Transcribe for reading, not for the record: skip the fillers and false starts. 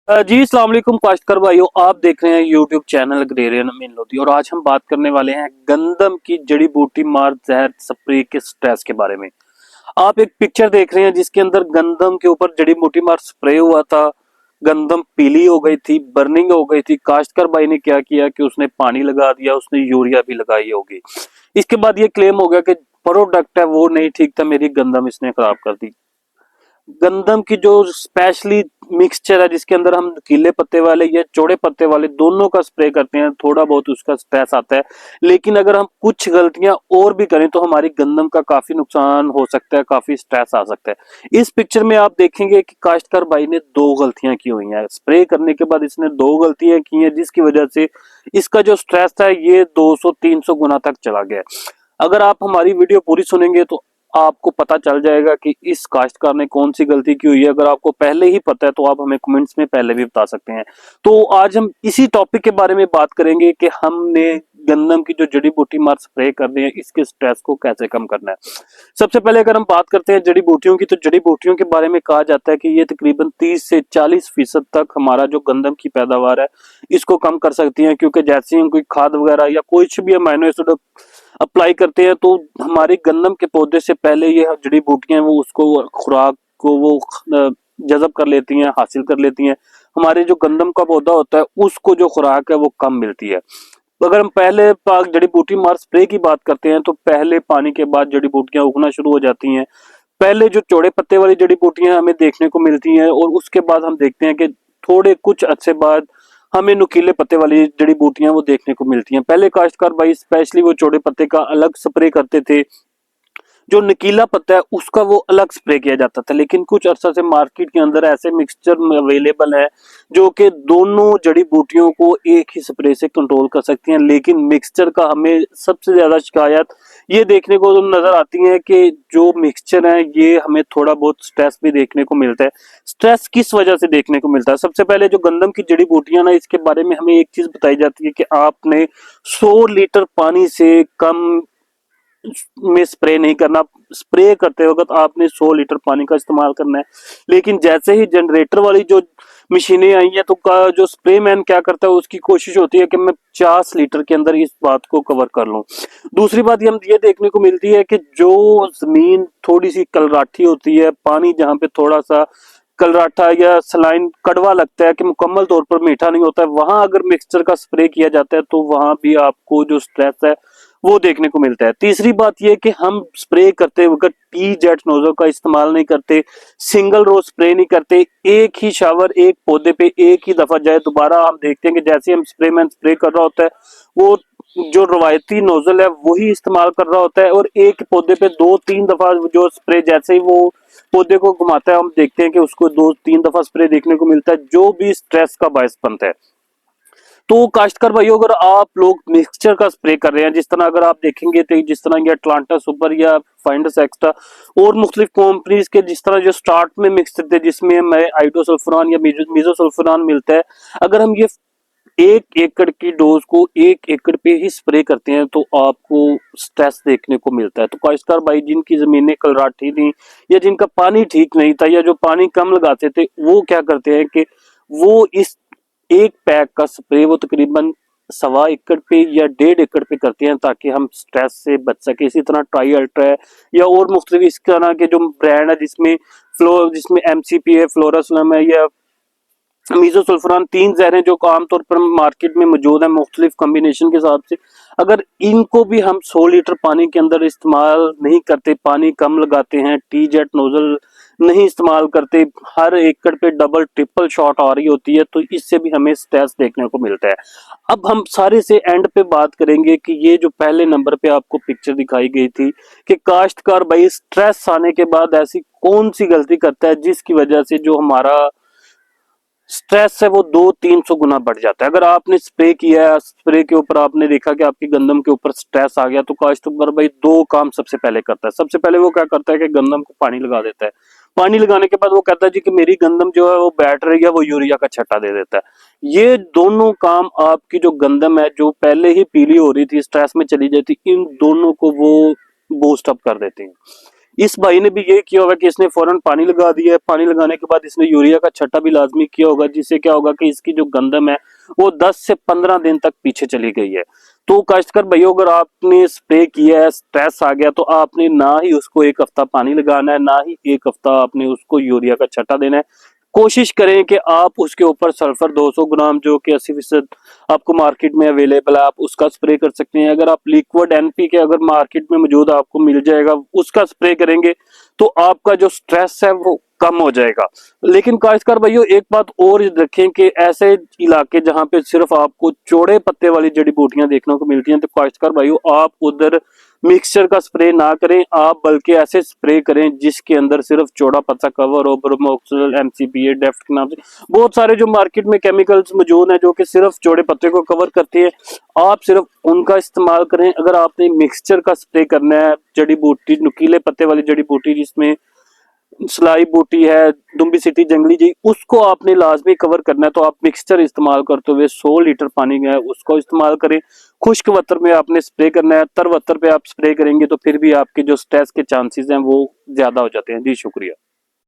जी अस्सलाम वालेकुम काश्तकार भाइयों, आप देख रहे हैं यूट्यूब चैनल अग्रेरियन अमीन लोधी। और आज हम बात करने वाले हैं गंदम की जड़ी बूटी मार जहर स्प्रे के स्ट्रेस के बारे में। आप एक पिक्चर देख रहे हैं जिसके अंदर गंदम के ऊपर जड़ी बूटी मार स्प्रे हुआ था। गंदम पीली हो गई थी, बर्निंग हो गई थी। काश्तकार भाई ने क्या किया कि उसने पानी लगा दिया, उसने यूरिया भी लगाई होगी। इसके बाद ये क्लेम हो गया कि प्रोडक्ट है वो नहीं ठीक था, मेरी गंदम इसने खराब कर दी। गंदम की जो स्पेशली मिक्सचर है जिसके अंदर हम गीले पत्ते वाले या चौड़े पत्ते वाले दोनों का स्प्रे करते हैं, थोड़ा बहुत उसका स्ट्रेस आता है। लेकिन अगर हम कुछ गलतियां और भी करें तो हमारी गंदम का काफी नुकसान हो सकता है, काफी स्ट्रेस आ सकता है। इस पिक्चर में आप देखेंगे कि काश्तकार भाई ने दो गलतियां की हुई हैं। स्प्रे करने के बाद इसने दो गलतियां की हैं जिसकी वजह से इसका जो स्ट्रेस है ये 200-300 गुना तक चला गया। अगर आप हमारी वीडियो पूरी सुनेंगे तो आपको पता चल जाएगा कि इस काश्तकार ने कौन सी गलती की हुई है। अगर आपको पहले ही पता है तो आप हमें कमेंट्स में पहले भी बता सकते हैं। तो आज हम इसी टॉपिक के बारे में बात करेंगे कि हमने गंदम की जो जड़ी बूटी मार स्प्रे करनी है इसके स्ट्रेस को कैसे कम करना है। सबसे पहले अगर हम बात करते हैं जड़ी बूटियों की, तो जड़ी बूटियों के बारे में कहा जाता है कि ये तकरीबन 30 से 40% तक हमारा जो गंदम की पैदावार है इसको कम कर सकती हैं। क्योंकि जैसे हम कोई खाद वगैरह या कुछ भी अमाइनो एसिड अप्लाई करते हैं तो हमारे गंदम के पौधे से पहले ये जड़ी बूटियां वो उसको खुराक को वो जज़ब कर लेती हैं, हासिल कर लेती हैं। हमारे जो गंदम का पौधा होता है उसको जो खुराक है वो कम मिलती है। अगर हम पहले जड़ी बूटी मार स्प्रे की बात करते हैं तो पहले पानी के बाद जड़ी बूटियां उगना शुरू हो जाती हैं। पहले जो चौड़े पत्ते वाली जड़ी बूटियां हमें देखने को मिलती हैं और उसके बाद हम देखते हैं कि थोड़े कुछ अच्छे बाद हमें नुकीले पत्ते वाली जड़ी बूटियां वो देखने को मिलती हैं। पहले काश्तकार भाई स्पेशली वो चौड़े पत्ते का अलग स्प्रे करते थे, जो नुकीला पत्ता है उसका वो अलग स्प्रे किया जाता था। लेकिन कुछ अरसा से मार्केट के अंदर ऐसे मिक्सचर अवेलेबल है जो कि दोनों जड़ी बूटियों को एक ही स्प्रे से कंट्रोल कर सकती हैं। लेकिन मिक्सचर का हमें सबसे ज्यादा शिकायत ये देखने को नजर आती है कि जो मिक्सचर है ये हमें थोड़ा बहुत स्ट्रेस भी देखने को मिलता है। स्ट्रेस किस वजह से देखने को मिलता है? सबसे पहले जो गंदम की जड़ी बूटियां ना, इसके बारे में हमें एक चीज बताई जाती है कि आपने 100 लीटर पानी से कम में स्प्रे नहीं करना। स्प्रे करते वक्त आपने 100 लीटर पानी का इस्तेमाल करना है। लेकिन जैसे ही जनरेटर वाली जो मशीनें आई हैं तो का जो स्प्रे मैन क्या करता है, उसकी कोशिश होती है कि मैं 50 लीटर के अंदर इस बात को कवर कर लूं। दूसरी बात हम ये देखने को मिलती है कि जो जमीन थोड़ी सी कलराठी होती है, पानी जहां पे थोड़ा सा कलराठा या सलाइन कड़वा लगता है कि मुकम्मल तौर पर मीठा नहीं होता है, वहां अगर मिक्सचर का स्प्रे किया जाता है तो वहां भी आपको जो स्ट्रेस है वो देखने को मिलता है। तीसरी बात यह कि हम स्प्रे करते वक्त टी जेट नोजल का इस्तेमाल नहीं करते, सिंगल रो स्प्रे नहीं करते। एक ही शावर एक पौधे पे एक ही दफा जाए, दोबारा हम देखते हैं कि जैसे हम स्प्रे मैन स्प्रे कर रहा होता है वो जो रवायती नोजल है वही इस्तेमाल कर रहा होता है और एक पौधे पे 2-3 दफा जो स्प्रे, जैसे ही वो पौधे को घुमाता है हम देखते हैं कि उसको 2-3 दफा स्प्रे देखने को मिलता है, जो भी स्ट्रेस का बायस बनता है। तो काश्तकार भाइयों, अगर आप लोग मिक्सचर का स्प्रे कर रहे हैं, जिस तरह अगर आप देखेंगे तो जिस तरह ये अटलांटा सुपर या फाइंडस एक्स्ट्रा और मुख्तलिफ कंपनीज के जिस तरह जो स्टार्ट में मिक्सचर थे जिसमें हमें आइडोसल्फरान या मीजोसल्फरान मिलता है, अगर हम ये 1 एकड़ की डोज को 1 एकड़ पे ही स्प्रे करते हैं तो आपको स्ट्रेस देखने को मिलता है। तो काश्तकार भाई जिनकी जमीनें कलराठी थी या जिनका पानी ठीक नहीं था या जो पानी कम लगाते थे, वो क्या करते हैं कि वो इस एक पैक का स्प्रे वो तकरीबन 1.25 एकड़ पे या 1.5 एकड़ पे करते हैं ताकि हम स्ट्रेस से बच सके। इसी तरह ट्राई अल्ट्रा है या और मुख्तलिफ इस तरह के जो ब्रांड है जिसमें एमसीपी है, फ्लोरासलम है या मीजोसल्फरान, 3 जहरें जो आमतौर पर मार्केट में मौजूद है मुख्तलिफ कॉम्बिनेशन के हिसाब से, अगर इनको भी हम 100 लीटर पानी के अंदर इस्तेमाल नहीं करते, पानी कम लगाते हैं, टी जेट नोजल नहीं इस्तेमाल करते, हर एकड़ पे डबल ट्रिपल शॉट आ रही होती है, तो इससे भी हमें स्ट्रेस देखने को मिलता है। अब हम सारे से एंड पे बात करेंगे कि ये जो पहले नंबर पे आपको पिक्चर दिखाई गई थी कि काश्तकार भाई स्ट्रेस आने के बाद ऐसी कौन सी गलती करता है जिसकी वजह से जो हमारा स्ट्रेस है वो 200-300 गुना बढ़ जाता है। अगर आपने स्प्रे किया है, स्प्रे के ऊपर आपने देखा कि आपकी गंदम के ऊपर स्ट्रेस आ गया, तो काश्तकार भाई दो काम सबसे पहले करता है। सबसे पहले वो क्या करता है कि गंदम को पानी लगा देता है। पानी लगाने के बाद वो कहता है जी कि मेरी गंदम जो है वो बैठ रही है, वो यूरिया का छट्टा दे देता है। ये दोनों काम आपकी जो गंदम है जो पहले ही पीली हो रही थी, स्ट्रेस में चली जाती, इन दोनों को वो बूस्ट अप कर देते हैं। इस भाई ने भी ये किया होगा कि इसने फौरन पानी लगा दिया है, पानी लगाने के बाद इसने यूरिया का छट्टा भी लाजमी किया होगा, जिससे क्या होगा कि इसकी जो गंदम है वो 10 से 15 दिन तक पीछे चली गई है। तो काश्तकार भाइयों, अगर आपने स्प्रे किया है, स्ट्रेस आ गया, तो आपने ना ही उसको एक हफ्ता पानी लगाना है, ना ही एक हफ्ता आपने उसको यूरिया का छट्टा देना है। कोशिश करें कि आप उसके ऊपर सल्फर 200 ग्राम, जो कि 80% आपको मार्केट में अवेलेबल है, आप उसका स्प्रे कर सकते हैं। अगर आप लिक्विड एनपीके अगर मार्केट में मौजूद आपको मिल जाएगा, उसका स्प्रे करेंगे तो आपका जो स्ट्रेस है वो कम हो जाएगा। लेकिन काश्तकार भाइयों, एक बात और रखें कि ऐसे इलाके जहां पे सिर्फ आपको चौड़े पत्ते वाली जड़ी बूटियां देखने को मिलती हैं, तो काश्तकार भाइयों आप उधर मिक्सचर का स्प्रे ना करें, आप बल्कि ऐसे स्प्रे करें जिसके अंदर सिर्फ चौड़ा पत्ता कवर हो, ब्रोमोक्सिल, एमसीपीए, डेफ्ट के नाम से बहुत सारे जो मार्केट में केमिकल्स मौजूद हैं जो कि सिर्फ चौड़े पत्ते को कवर करते हैं, आप सिर्फ उनका इस्तेमाल करें। अगर आपने मिक्सचर का स्प्रे करना है, जड़ी बूटी, नुकीले पत्ते वाली जड़ी बूटी जिसमें सलाई बूटी है, दुम्बी सिटी, जंगली जी, उसको आपने लाजमी कवर करना है, तो आप मिक्सचर इस्तेमाल करते हुए 100 लीटर पानी है उसको इस्तेमाल करें। खुश्क वतर में आपने स्प्रे करना है, तर वतर पे आप स्प्रे करेंगे तो फिर भी आपके जो स्ट्रेस के चांसेस हैं वो ज्यादा हो जाते हैं। जी शुक्रिया।